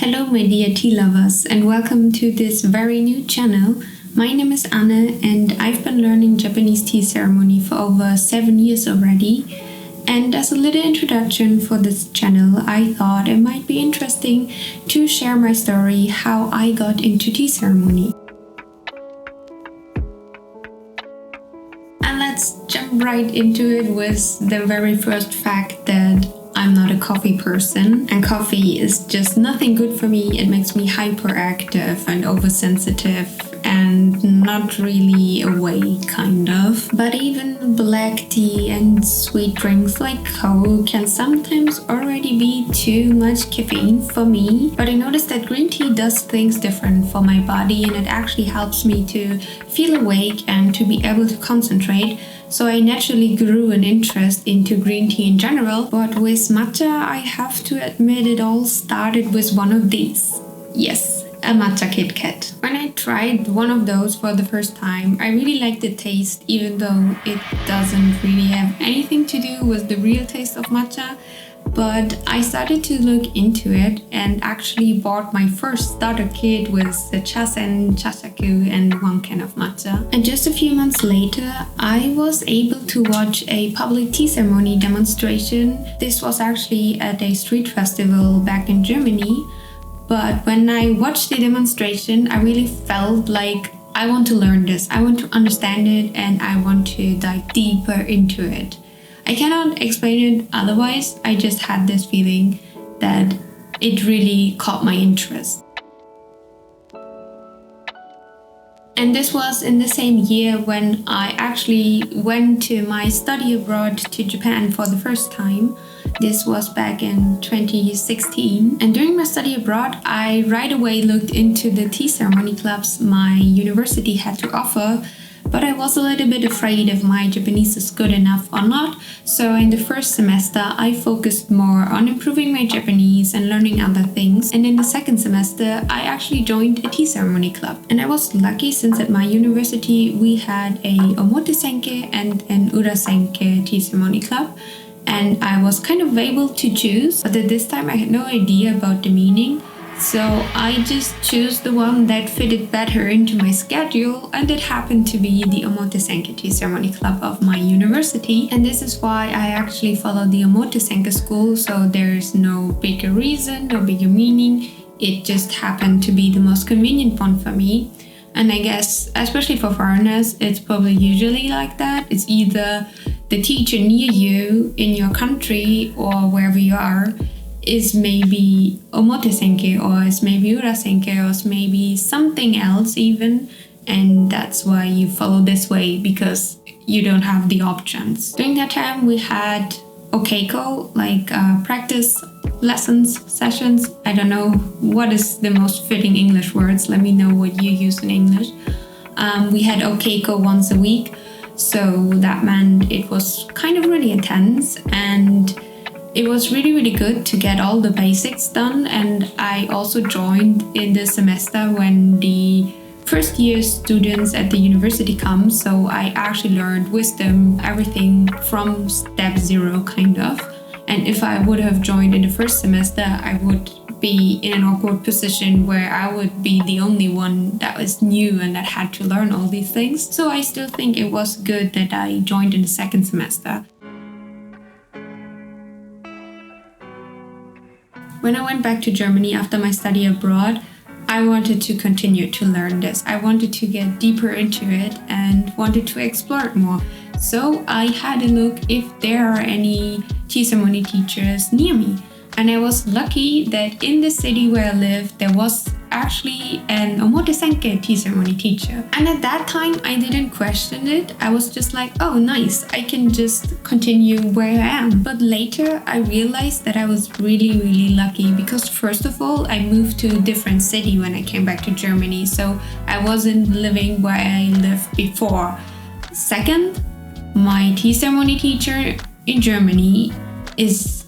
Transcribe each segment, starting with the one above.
Hello my dear tea lovers and welcome to this very new channel. My name is Anne and I've been learning Japanese tea ceremony for over 7 years already. And as a little introduction for this channel, I thought it might be interesting to share my story how I got into tea ceremony. And let's jump right into it with the very first fact that I'm not a coffee person, and coffee is just nothing good for me. It makes me hyperactive and oversensitive and not really awake, kind of. But even black tea and sweet drinks like Coke can sometimes already be too much caffeine for me. But I noticed that green tea does things different for my body, and it actually helps me to feel awake and to be able to concentrate. So I naturally grew an interest into green tea in general, but with matcha I have to admit it all started with one of these. Yes, a matcha Kitkat. When I tried one of those for the first time, I really liked the taste, even though it doesn't really have anything to do with the real taste of matcha. But I started to look into it and actually bought my first starter kit with the chasen, chasaku and 1 can of matcha. And just a few months later, I was able to watch a public tea ceremony demonstration. This was actually at a street festival back in Germany. But when I watched the demonstration, I really felt like I want to learn this, I want to understand it, and I want to dive deeper into it. I cannot explain it otherwise, I just had this feeling that it really caught my interest. And this was in the same year when I actually went to my study abroad to Japan for the first time. This was back in 2016. And during my study abroad, I right away looked into the tea ceremony clubs my university had to offer. But I was a little bit afraid if my Japanese is good enough or not. So in the first semester, I focused more on improving my Japanese and learning other things. And in the second semester, I actually joined a tea ceremony club. And I was lucky since at my university, we had a Omotesenke and an Urasenke tea ceremony club. And I was kind of able to choose, but at this time I had no idea about the meaning. So I just chose the one that fitted better into my schedule, and it happened to be the Omotesenke tea ceremony club of my university. And this is why I actually followed the Omotesenke school, so there's no bigger reason, no bigger meaning. It just happened to be the most convenient one for me. And I guess, especially for foreigners, it's probably usually like that. It's either the teacher near you in your country or wherever you are is maybe Omotesenke, or is maybe Urasenke, or is maybe something else even, and that's why you follow this way, because you don't have the options. During that time we had okeiko, like practice lessons, sessions. I don't know what is the most fitting English words, let me know what you use in English. We had okeiko once a week, so that meant it was kind of really intense, and it was really good to get all the basics done. And I also joined in the semester when the first year students at the university come, so I actually learned with them everything from step 0 kind of. And if I would have joined in the first semester, I would be in an awkward position where I would be the only one that was new and that had to learn all these things. So I still think it was good that I joined in the second semester. When I went back to Germany after my study abroad, I wanted to continue to learn this. I wanted to get deeper into it and wanted to explore it more. So I had a look if there are any tea ceremony teachers near me. And I was lucky that in the city where I lived, there was actually an Omotesenke tea ceremony teacher. And at that time, I didn't question it. I was just like, oh, nice, I can just continue where I am. But later, I realized that I was really lucky because first of all, I moved to a different city when I came back to Germany. So I wasn't living where I lived before. Second, my tea ceremony teacher in Germany is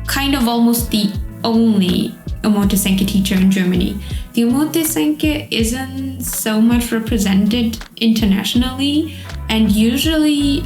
kind of almost the only Omotesenke teacher in Germany. The Omotesenke isn't so much represented internationally, and usually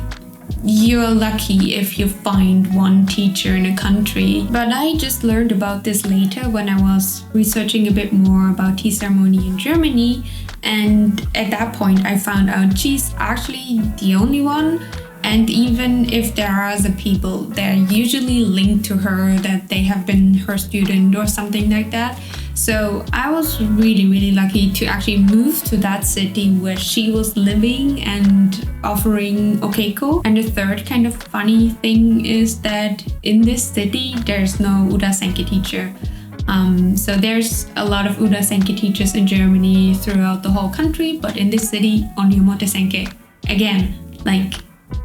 you're lucky if you find one teacher in a country. But I just learned about this later when I was researching a bit more about tea ceremony in Germany. And at that point, I found out she's actually the only one. And even if there are other people, they're usually linked to her, that they have been her student or something like that. So I was really, really lucky to actually move to that city where she was living and offering okeiko. And the third kind of funny thing is that in this city, there's no Omotesenke teacher. So there's a lot of Omotesenke teachers in Germany throughout the whole country, but in this city, only Omotesenke. Again, like,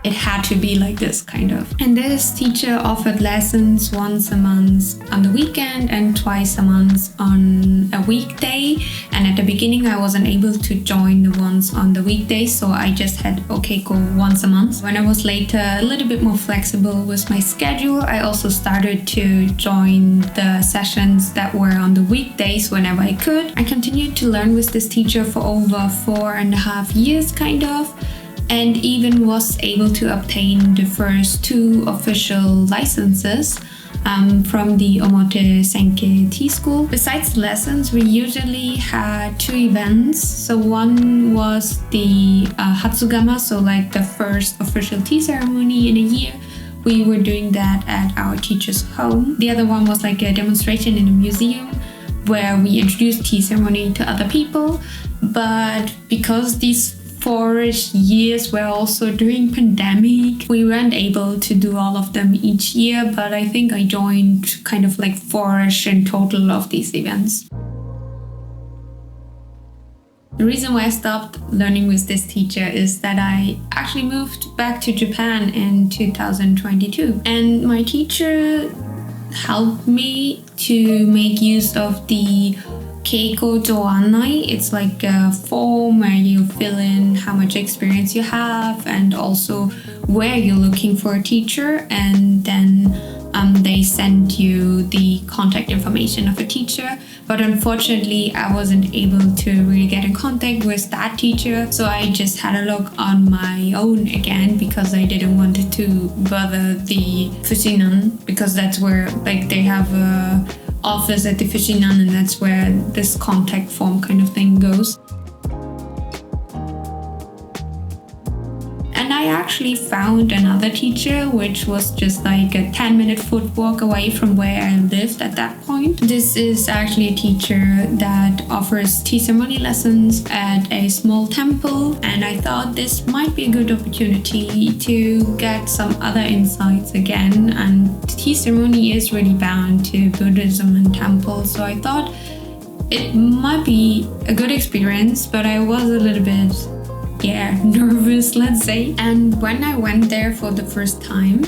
it had to be like this, kind of. And this teacher offered lessons once a month on the weekend and twice a month on a weekday. And at the beginning, I wasn't able to join the ones on the weekdays, so I just had okeiko once a month. When I was later a little bit more flexible with my schedule, I also started to join the sessions that were on the weekdays whenever I could. I continued to learn with this teacher for over 4.5 years, kind of. And even was able to obtain the first 2 official licenses from the Omotesenke tea school. Besides lessons, we usually had 2 events. So one was the Hatsugama, so like the first official tea ceremony in a year. We were doing that at our teacher's home. The other one was like a demonstration in a museum where we introduced tea ceremony to other people. But because these 4-ish years were also during pandemic, we weren't able to do all of them each year, but I think I joined kind of like 4-ish in total of these events. The reason why I stopped learning with this teacher is that I actually moved back to Japan in 2022, and my teacher helped me to make use of the Keiko Joannai. It's like a form where you fill in how much experience you have and also where you're looking for a teacher, and then they send you the contact information of a teacher. But unfortunately, I wasn't able to really get in contact with that teacher, so I just had a look on my own again because I didn't want to bother the Fushinan, because that's where like they have a office at the Fushinan, and that's where this contact form kind of thing goes. And I actually found another teacher, which was just like a 10-minute foot walk away from where I lived at that point. This is actually a teacher that offers tea ceremony lessons at a small temple, and I thought this might be a good opportunity to get some other insights again. And tea ceremony is really bound to Buddhism and temples, so I thought it might be a good experience, but I was a little bit nervous, let's say. And when I went there for the first time,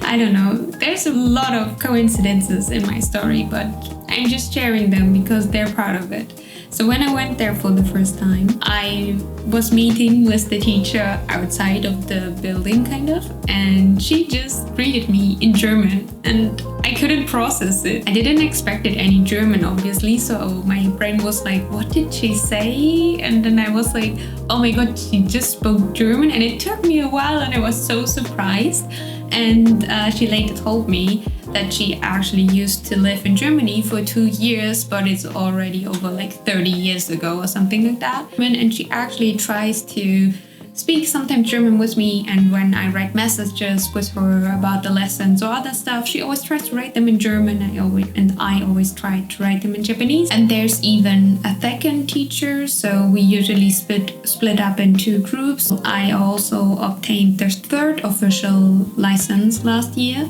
I don't know, there's a lot of coincidences in my story, but I'm just sharing them because they're part of it. So when I went there for the first time, I was meeting with the teacher outside of the building, kind of, and she just greeted me in German, and I couldn't process it. I didn't expect it any German, obviously, so my brain was like, what did she say? And then I was like, oh my god, she just spoke German, and it took me a while, and I was so surprised. And she later told me that she actually used to live in Germany for 2 years, but it's already over like 30 years ago or something like that. And she actually tries to speak sometimes German with me, and when I write messages with her about the lessons or other stuff, she always tries to write them in German, and I always try to write them in Japanese. And there's even a second teacher, so we usually split up in 2 groups. I also obtained their 3rd official license last year,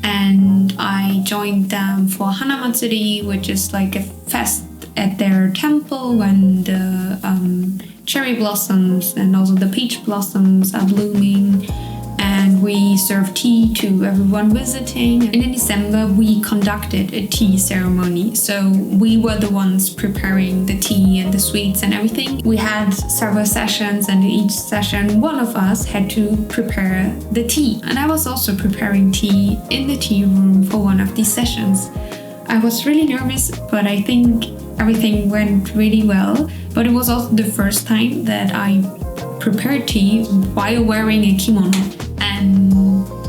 and I joined them for Hana Matsuri, which is like a fest at their temple when the cherry blossoms and also the peach blossoms are blooming, and we serve tea to everyone visiting. And in December we conducted a tea ceremony, so we were the ones preparing the tea and the sweets and everything. We had several sessions, and in each session one of us had to prepare the tea, and I was also preparing tea in the tea room for one of these sessions. I was really nervous, but I think everything went really well. But it was also the first time that I prepare tea while wearing a kimono. And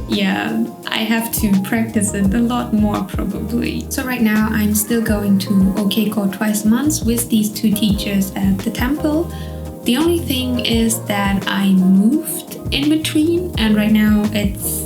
yeah, I have to practice it a lot more probably. So right now I'm still going to Okeko twice a month with these two teachers at the temple. The only thing is that I moved in between, and right now it's,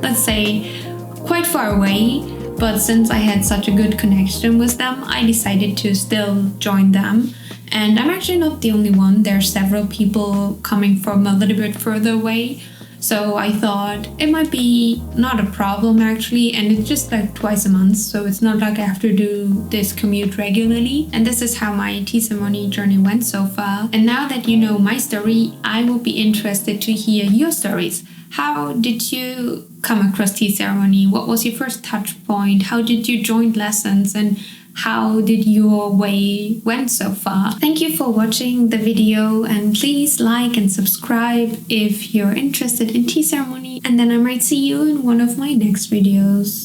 let's say quite far away. But since I had such a good connection with them, I decided to still join them. And I'm actually not the only one. There are several people coming from a little bit further away. So I thought it might be not a problem actually, and it's just like twice a month, so it's not like I have to do this commute regularly. And this is how my teaceremony journey went so far. And now that you know my story, I will be interested to hear your stories. How did you come across teaceremony? What was your first touch point? How did you join lessons? And how did your way went so far? Thank you for watching the video, and please like and subscribe if you're interested in teaceremony, and then I might see you in one of my next videos.